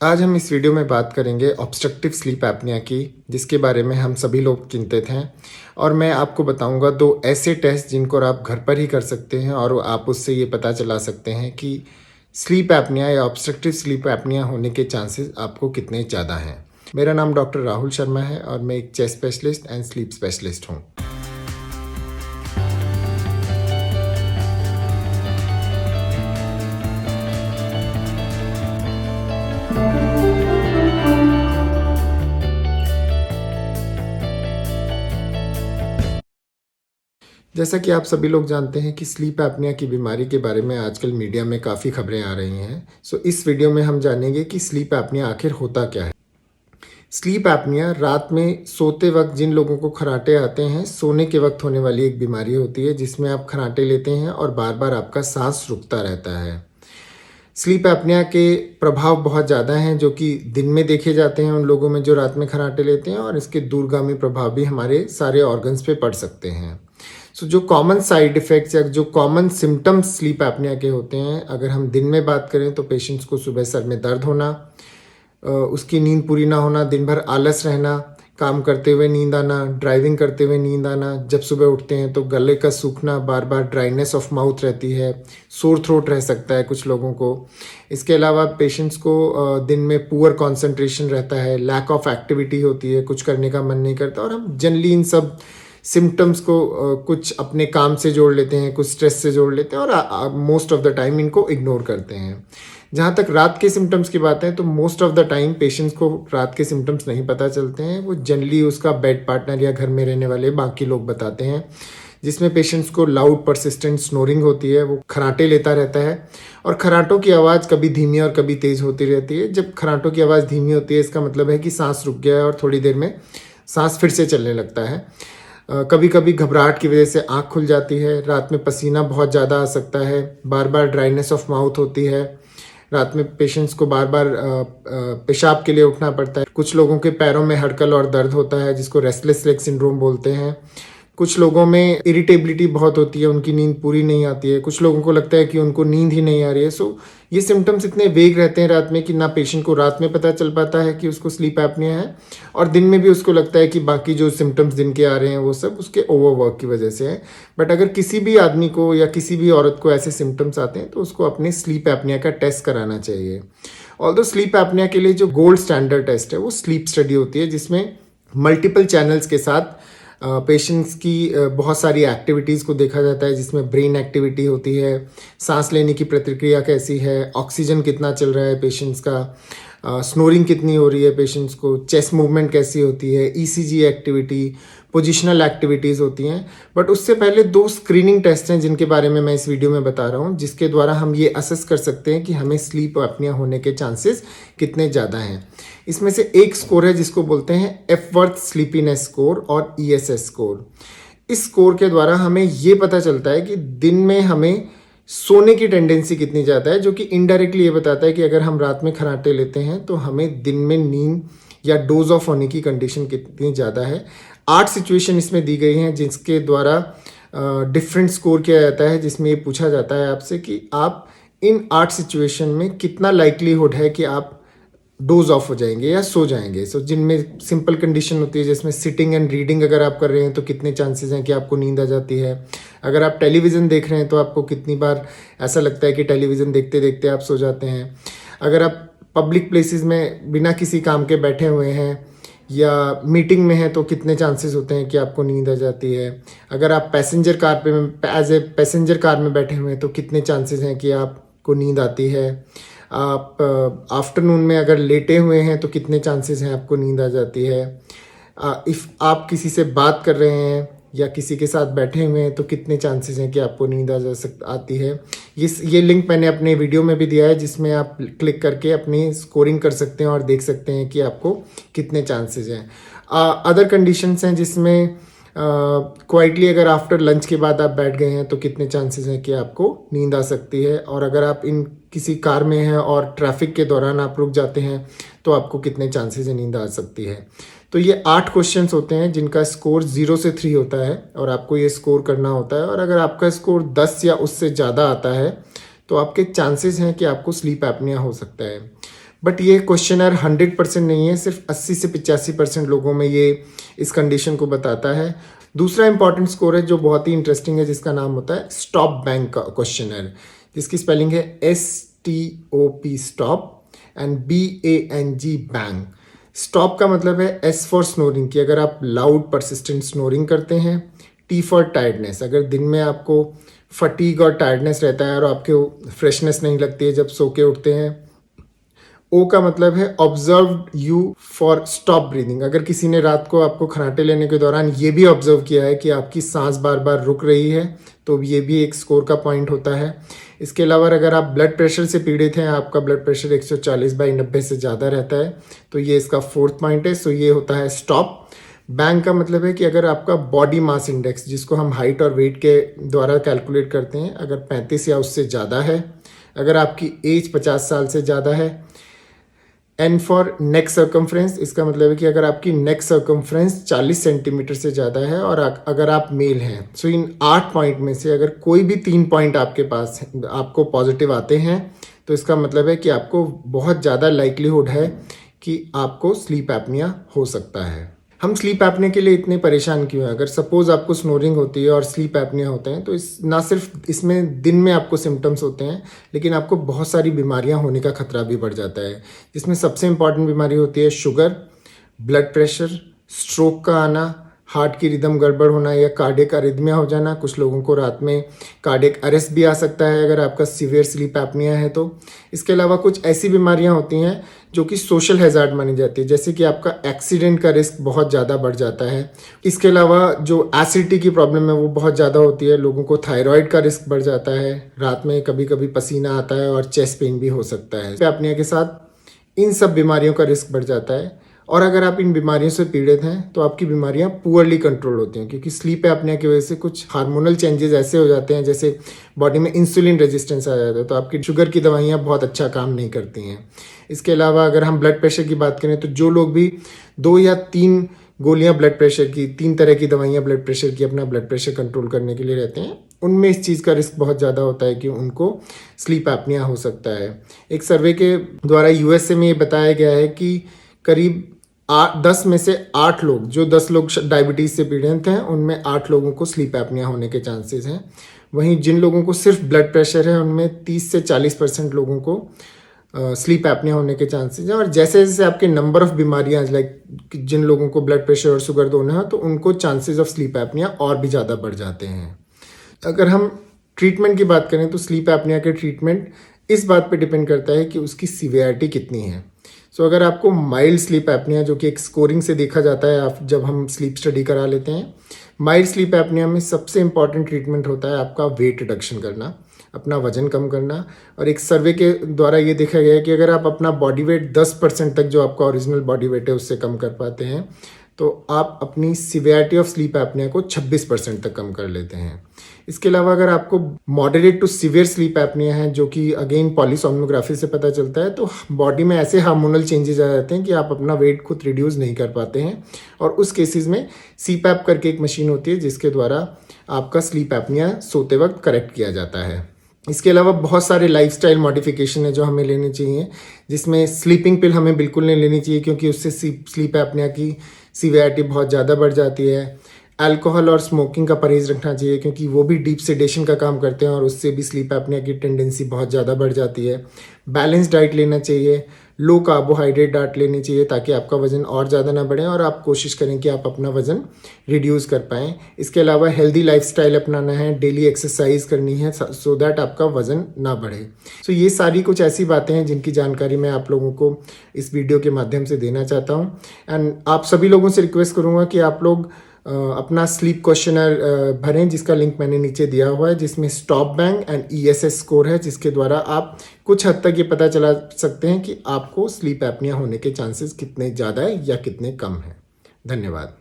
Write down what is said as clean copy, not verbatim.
आज हम इस वीडियो में बात करेंगे ऑब्स्ट्रक्टिव स्लीप एपनिया की, जिसके बारे में हम सभी लोग चिंतित हैं। और मैं आपको बताऊंगा दो ऐसे टेस्ट जिनको आप घर पर ही कर सकते हैं और आप उससे ये पता चला सकते हैं कि स्लीप एपनिया या ऑब्स्ट्रक्टिव स्लीप एपनिया होने के चांसेस आपको कितने ज़्यादा हैं। मेरा नाम डॉक्टर राहुल शर्मा है और मैं एक chest specialist and sleep specialist हूँ। जैसा कि आप सभी लोग जानते हैं कि स्लीप एपनिया की बीमारी के बारे में आजकल मीडिया में काफ़ी खबरें आ रही हैं। इस वीडियो में हम जानेंगे कि स्लीप एपनिया आखिर होता क्या है। स्लीप एपनिया रात में सोते वक्त जिन लोगों को खर्राटे आते हैं, सोने के वक्त होने वाली एक बीमारी होती है जिसमें आप खर्राटे लेते हैं और बार बार आपका सांस रुकता रहता है। स्लीप एपनिया के प्रभाव बहुत ज़्यादा हैं जो कि दिन में देखे जाते हैं उन लोगों में जो रात में खर्राटे लेते हैं, और इसके दूरगामी प्रभाव भी हमारे सारे ऑर्गन्स पे पड़ सकते हैं। जो कॉमन साइड इफ़ेक्ट्स या जो कॉमन सिम्टम्स स्लीप एपनिया के होते हैं, अगर हम दिन में बात करें तो पेशेंट्स को सुबह सर में दर्द होना, उसकी नींद पूरी ना होना, दिन भर आलस रहना, काम करते हुए नींद आना, ड्राइविंग करते हुए नींद आना, जब सुबह उठते हैं तो गले का सूखना, बार बार ड्राइनेस ऑफ माउथ रहती है, सोर थ्रोट रह सकता है कुछ लोगों को। इसके अलावा पेशेंट्स को दिन में पुअर कंसंट्रेशन रहता है, लैक ऑफ एक्टिविटी होती है, कुछ करने का मन नहीं करता, और हम जनरली इन सब सिम्टम्स को कुछ अपने काम से जोड़ लेते हैं, कुछ स्ट्रेस से जोड़ लेते हैं और मोस्ट ऑफ द टाइम इनको इग्नोर करते हैं। जहाँ तक रात के सिम्टम्स की बात है तो most of the time patients को रात के सिम्टम्स नहीं पता चलते हैं। वो जनरली उसका बेड पार्टनर या घर में रहने वाले बाकी लोग बताते हैं, जिसमें पेशेंट्स को लाउड परसिस्टेंट स्नोरिंग होती है, वो खर्राटे लेता रहता है और खर्राटों की आवाज़ कभी धीमी और कभी तेज़ होती रहती है। जब खर्राटों की आवाज़ धीमी होती है इसका मतलब है कि सांस रुक गया है और थोड़ी देर में सांस फिर से चलने लगता है। कभी कभी घबराहट की वजह से आँख खुल जाती है, रात में पसीना बहुत ज़्यादा आ सकता है, बार बार ड्राइनेस ऑफ माउथ होती है, रात में पेशेंट्स को बार बार पेशाब के लिए उठना पड़ता है, कुछ लोगों के पैरों में हड़कल और दर्द होता है जिसको रेस्टलेस लेग सिंड्रोम बोलते हैं, कुछ लोगों में इरिटेबिलिटी बहुत होती है, उनकी नींद पूरी नहीं आती है, कुछ लोगों को लगता है कि उनको नींद ही नहीं आ रही है। ये सिम्टम्स इतने वेग रहते हैं रात में कि ना पेशेंट को रात में पता चल पाता है कि उसको स्लीप एपनिया है, और दिन में भी उसको लगता है कि बाकी जो सिम्टम्स दिन के आ रहे हैं वो सब उसके ओवरवर्क की वजह से है। बट अगर किसी भी आदमी को या किसी भी औरत को ऐसे सिम्टम्स आते हैं तो उसको अपने स्लीप एपनिया का टेस्ट कराना चाहिए। ऑल्दो स्लीप एपनिया के लिए जो गोल्ड स्टैंडर्ड टेस्ट है वो स्लीप स्टडी होती है, जिसमें मल्टीपल चैनल्स के साथ पेशेंट्स की बहुत सारी एक्टिविटीज़ को देखा जाता है, जिसमें ब्रेन एक्टिविटी होती है, सांस लेने की प्रतिक्रिया कैसी है, ऑक्सीजन कितना चल रहा है पेशेंट्स का, स्नोरिंग कितनी हो रही है पेशेंट्स को, चेस्ट मूवमेंट कैसी होती है, ईसीजी एक्टिविटी, पोजिशनल एक्टिविटीज़ होती हैं। बट उससे पहले दो स्क्रीनिंग टेस्ट हैं जिनके बारे में मैं इस वीडियो में बता रहा हूँ, जिसके द्वारा हम ये असेस कर सकते हैं कि हमें स्लीप एपनिया होने के चांसेस कितने ज़्यादा हैं। इसमें से एक स्कोर है जिसको बोलते हैं एफवर्थ स्लीपीनेस स्कोर और ईएसएस स्कोर। इस स्कोर के द्वारा हमें ये पता चलता है कि दिन में हमें सोने की टेंडेंसी कितनी ज़्यादा है, जो कि इनडायरेक्टली ये बताता है कि अगर हम रात में खर्राटे लेते हैं तो हमें दिन में नींद या डोज ऑफ होने की कंडीशन कितनी ज़्यादा है। 8 सिचुएशन इसमें दी गई हैं जिसके द्वारा डिफरेंट स्कोर किया जाता है, जिसमें ये पूछा जाता है आपसे कि आप इन 8 सिचुएशन में कितना लाइकलीहुड है कि आप डोज ऑफ हो जाएंगे या सो जाएंगे। जिनमें सिंपल कंडीशन होती है, जिसमें सिटिंग एंड रीडिंग अगर आप कर रहे हैं तो कितने चांसेस हैं कि आपको नींद आ जाती है। अगर आप टेलीविज़न देख रहे हैं तो आपको कितनी बार ऐसा लगता है कि टेलीविज़न देखते देखते आप सो जाते हैं। अगर आप पब्लिक प्लेसेस में बिना किसी काम के बैठे हुए हैं या मीटिंग में हैं तो कितने चांसेस होते हैं कि आपको नींद आ जाती है। अगर आप पैसेंजर कार पे एज ए पैसेंजर कार में बैठे हुए हैं तो कितने चांसेस हैं कि आपको नींद आती है। आप आफ्टरनून में अगर लेटे हुए हैं तो कितने चांसेस हैं आपको नींद आ जाती है। इफ़ आप किसी से बात कर रहे हैं या किसी के साथ बैठे हुए हैं तो कितने चांसेस हैं कि आपको नींद आती है। ये लिंक मैंने अपने वीडियो में भी दिया है, जिसमें आप क्लिक करके अपनी स्कोरिंग कर सकते हैं और देख सकते हैं कि आपको कितने चांसेस हैं। अदर कंडीशंस हैं जिसमें क्वाइटली अगर आफ्टर लंच के बाद आप बैठ गए हैं तो कितने चांसेस हैं कि आपको नींद आ सकती है, और अगर आप इन किसी कार में हैं और ट्रैफिक के दौरान आप रुक जाते हैं तो आपको कितने चांसेस है नींद आ सकती है। तो ये 8 क्वेश्चंस होते हैं जिनका स्कोर 0 से 3 होता है और आपको ये स्कोर करना होता है, और अगर आपका स्कोर 10 या उससे ज़्यादा आता है तो आपके चांसेस हैं कि आपको स्लीप एपनिया हो सकता है। बट ये क्वेश्चनर 100% नहीं है, सिर्फ 80 से 85% लोगों में ये इस कंडीशन को बताता है। दूसरा इंपॉर्टेंट स्कोर है जो बहुत ही इंटरेस्टिंग है, जिसका नाम होता है स्टॉप बैंक का क्वेश्चनर, जिसकी स्पेलिंग है STOP stop and BANG bang. Stop का मतलब है S फॉर स्नोरिंग की अगर आप लाउड परसिस्टेंट स्नोरिंग करते हैं, T फॉर टायर्डनेस अगर दिन में आपको फटीग और टायर्डनेस रहता है और आपके फ्रेशनेस नहीं लगती है जब सो के उठते हैं। O का मतलब है observe you for stop breathing अगर किसी ने रात को आपको खर्राटे लेने के दौरान ये भी ऑब्जर्व किया है कि आपकी सांस बार बार रुक रही है तो ये भी एक स्कोर का पॉइंट होता है। इसके अलावा अगर आप ब्लड प्रेशर से पीड़ित हैं, आपका ब्लड प्रेशर 140/90 से ज़्यादा रहता है तो ये इसका 4th पॉइंट है। सो ये होता है स्टॉप। बैंक का मतलब है कि अगर आपका बॉडी मास इंडेक्स जिसको हम हाइट और वेट के द्वारा कैलकुलेट करते हैं अगर 35 या उससे ज़्यादा है, अगर आपकी एज 50 साल से ज़्यादा है। N फॉर नेक सर्कम्फ्रेंस, इसका मतलब है कि अगर आपकी नेक सर्कम्फ्रेंस 40 सेंटीमीटर से ज़्यादा है और अगर आप मेल हैं। सो इन 8 पॉइंट में से अगर कोई भी 3 पॉइंट आपके पास आपको पॉजिटिव आते हैं तो इसका मतलब है कि आपको बहुत ज़्यादा लाइक्लीहुड है कि आपको स्लीप एपनिया हो सकता है। हम स्लीप एपनिया के लिए इतने परेशान क्यों हैं? अगर सपोज आपको स्नोरिंग होती है और स्लीप एपनिया होते हैं तो ना सिर्फ इसमें दिन में आपको सिम्टम्स होते हैं लेकिन आपको बहुत सारी बीमारियां होने का खतरा भी बढ़ जाता है, जिसमें सबसे इंपॉर्टेंट बीमारी होती है शुगर, ब्लड प्रेशर, स्ट्रोक का आना, हार्ट की रिदम गड़बड़ होना या कार्डियक अरिथमिया हो जाना। कुछ लोगों को रात में कार्डियक अरेस्ट भी आ सकता है अगर आपका सीवियर स्लीप एपनिया है तो। इसके अलावा कुछ ऐसी बीमारियां होती हैं जो कि सोशल हैजार्ड मानी जाती है, जैसे कि आपका एक्सीडेंट का रिस्क बहुत ज़्यादा बढ़ जाता है। इसके अलावा जो एसिडिटी की प्रॉब्लम है वो बहुत ज़्यादा होती है, लोगों को थायराइड का रिस्क बढ़ जाता है, रात में कभी कभी पसीना आता है और चेस्ट पेन भी हो सकता है। एपनिया के साथ इन सब बीमारियों का रिस्क बढ़ जाता है और अगर आप इन बीमारियों से पीड़ित हैं तो आपकी बीमारियां पुअरली कंट्रोल होती हैं, क्योंकि स्लीप एपनिया की वजह से कुछ हार्मोनल चेंजेस ऐसे हो जाते हैं जैसे बॉडी में इंसुलिन रेजिस्टेंस आ जाता है तो आपकी शुगर की दवाइयां बहुत अच्छा काम नहीं करती हैं। इसके अलावा अगर हम ब्लड प्रेशर की बात करें तो जो लोग भी 2 या 3 गोलियां ब्लड प्रेशर की, 3 तरह की दवाइयां ब्लड प्रेशर की अपना ब्लड प्रेशर कंट्रोल करने के लिए रहते हैं, उनमें इस चीज़ का रिस्क बहुत ज़्यादा होता है कि उनको स्लीप एपनिया हो सकता है। एक सर्वे के द्वारा USA में ये बताया गया है कि करीब 10 में से 8 लोग, जो 10 लोग डायबिटीज़ से पीड़ित हैं उनमें 8 लोगों को स्लीप एपनिया होने के चांसेस हैं। वहीं जिन लोगों को सिर्फ ब्लड प्रेशर है उनमें 30 से 40% लोगों को स्लीप एपनिया होने के चांसेस हैं। और जैसे जैसे आपके नंबर ऑफ बीमारियां लाइक जिन लोगों को ब्लड प्रेशर और शुगर दोनों है तो उनको चांसेस ऑफ स्लीप एपनिया और भी ज़्यादा बढ़ जाते हैं। अगर हम ट्रीटमेंट की बात करें तो स्लीप एपनिया के ट्रीटमेंट इस बात पे डिपेंड करता है कि उसकी सीवियरिटी कितनी है। सो अगर आपको माइल्ड स्लीप एपनिया, जो कि एक स्कोरिंग से देखा जाता है आप जब हम स्लीप स्टडी करा लेते हैं, माइल्ड स्लीप एपनिया में सबसे इंपॉर्टेंट ट्रीटमेंट होता है आपका वेट रिडक्शन करना, अपना वजन कम करना। और एक सर्वे के द्वारा ये देखा गया है कि अगर आप अपना बॉडी वेट 10% तक जो आपका ओरिजिनल बॉडी वेट है उससे कम कर पाते हैं तो आप अपनी सीवियरिटी ऑफ स्लीप एपनिया को 26% तक कम कर लेते हैं। इसके अलावा अगर आपको moderate to severe sleep apnoea है, जो कि अगेन पॉलीसोमनोग्राफी से पता चलता है, तो बॉडी में ऐसे हार्मोनल चेंजेस आ जाते हैं कि आप अपना वेट खुद रिड्यूस नहीं कर पाते हैं और उस केसेस में CPAP करके एक मशीन होती है जिसके द्वारा आपका स्लीप एपनिया सोते वक्त करेक्ट किया जाता है। इसके अलावा बहुत सारे लाइफस्टाइल मॉडिफिकेशन है जो हमें लेने चाहिए, जिसमें स्लीपिंग पिल हमें बिल्कुल नहीं लेनी चाहिए क्योंकि उससे स्लीप एपनिया की सीवियरिटी बहुत ज़्यादा बढ़ जाती है। अल्कोहल और स्मोकिंग का परहेज रखना चाहिए क्योंकि वो भी डीप सेडेशन का काम करते हैं और उससे भी स्लीप एपनिया की टेंडेंसी बहुत ज़्यादा बढ़ जाती है। बैलेंस डाइट लेना चाहिए, लो कार्बोहाइड्रेट डाइट लेनी चाहिए ताकि आपका वजन और ज़्यादा ना बढ़े और आप कोशिश करें कि आप अपना वजन रिड्यूस कर पाएँ। इसके अलावा हेल्दी लाइफस्टाइल अपनाना है, डेली एक्सरसाइज करनी है सो दैट आपका वजन ना बढ़े। सो ये सारी कुछ ऐसी बातें हैं जिनकी जानकारी मैं आप लोगों को इस वीडियो के माध्यम से देना चाहता हूँ। एंड आप सभी लोगों से रिक्वेस्ट करूँगा कि आप लोग अपना स्लीप क्वेश्चनर भरें जिसका लिंक मैंने नीचे दिया हुआ है, जिसमें stop bank and ESS score है, जिसके द्वारा आप कुछ हद तक ये पता चला सकते हैं कि आपको स्लीप एपनिया होने के चांसेस कितने ज़्यादा है या कितने कम हैं। धन्यवाद।